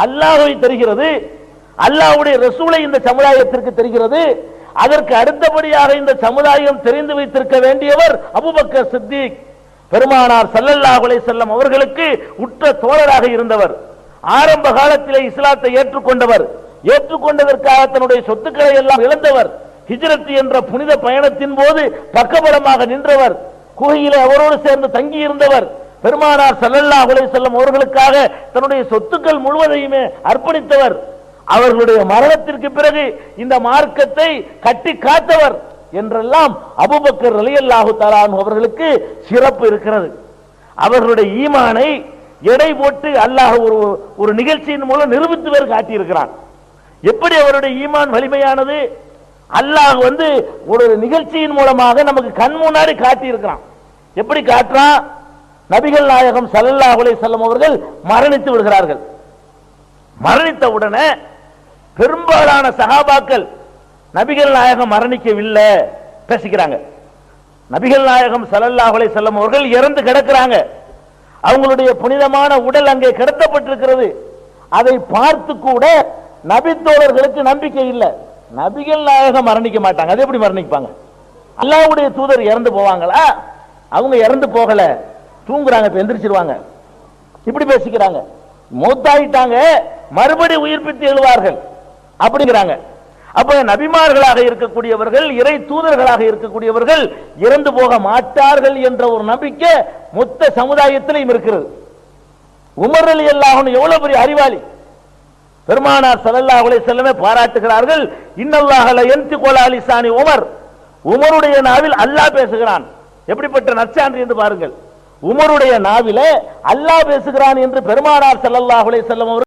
அல்லாஹ்வை தெரிகிறது, அல்லாஹ்வுடைய ரசூலை இந்த சமுதாயத்திற்கு தெரிகிறது. அதற்கு அடுத்தபடியாக இந்த சமுதாயம் தெரிந்து வைத்திருக்க வேண்டியவர் அபூபக்கர் சித்திக். பெருமானார் ஸல்லல்லாஹு அலைஹி வஸல்லம் அவர்களுக்கு உற்ற தோழராக இருந்தவர், ஆரம்ப காலத்திலே இஸ்லாத்தை ஏற்றுக்கொண்டவர், ஏற்றுக்கொண்டதற்காக தன்னுடைய சொத்துக்களை எல்லாம் இழந்தவர், ஹிஜ்ரத் என்ற புனித பயணத்தின் போது பக்கபலமாக நின்றவர், குகையிலே அவரோடு சேர்ந்து தங்கி இருந்தவர், பெருமானார் ஸல்லல்லாஹு அலைஹி வஸல்லம் அவர்களுக்காக தன்னுடைய சொத்துக்கள் முழுவதையுமே அர்ப்பணித்தவர், அவர்களுடைய மரணத்திற்கு பிறகு இந்த மார்க்கத்தை கட்டி காத்தவர் என்றெல்லாம் அபூபக்கர் ரலியல்லாஹு தஆலா அன்ஹு அவர்களுக்கு சிறப்பு இருக்கிறது. அவர்களுடைய ஈமானை எடை போட்டு அல்லாஹ் ஒரு நிகழ்ச்சியின் மூலம் நிரூபித்து வேறு காட்டியிருக்கிறான். எப்படி அவருடைய ஈமான் வலிமையானது? அல்லாஹ் ஒரு நிகழ்ச்சியின் மூலமாக நமக்கு கண் முன்னாடி காட்டி இருக்கிறான். எப்படி காட்டுறான்? நபிகள் நாயகம் ஸல்லல்லாஹு அலைஹி வஸல்லம் அவர்கள் மரணித்து விடுகிறார்கள். மரணித்த உடனே பெரும்பாலான சஹாபாக்கள் நபிகள் நாயகம் மரணிக்கவில்லை பேசிக்கிறாங்க. நபிகள் நாயகம் ஸல்லல்லாஹு அலைஹி வஸல்லம் அவர்கள் இறந்து கிடக்கிறாங்க. அவங்களுடைய புனிதமான உடல் அங்கே கிடத்தப்பட்டிருக்கிறது. அதை பார்த்து கூட நபி தோழர்களுக்கு நம்பிக்கை இல்லை. நபிகள் நாயகம் மரணிக்க மாட்டாங்க, அது எப்படி மரணிப்பாங்க? அல்லாஹ்வுடைய தூதர் இறந்து போவாங்களா? அவங்க இறந்து போகல, தூங்குறாங்க, இப்ப எந்திரிச்சிருவாங்க, இப்படி பேசிக்கிறாங்க. மௌத்தாயிட்டாங்க, மறுபடி உயிர்ப்பித்து எழுவார்கள் அப்படிங்கிறாங்க. அப்ப நபிமார்களாக இருக்கக்கூடியவர்கள், இறை தூதர்களாக இருக்கக்கூடியவர்கள் இறந்து போக மாட்டார்கள் என்ற ஒரு நம்பிக்கை மொத்த சமுதாயத்திலும் இருக்கிறது. உமர் ரலியல்லாஹு அன்ஹு எவ்வளவு பெரிய அறிவாளி! பெருமானார் ஸல்லல்லாஹு அலைஹி வஸல்லம் பாராட்டுகிறார்கள், இன்னல்லாஹ லா யன்திகு அலா லிசானி உமர், உமருடைய நாவில் அல்லாஹ் பேசுகிறான். எப்படிப்பட்ட நற்சான்று என்று பாருங்கள். உமருடைய நாவிலே அல்லாஹ் பேசுகிறான் என்று பெருமானார் ஸல்லல்லாஹு அலைஹி வஸல்லம்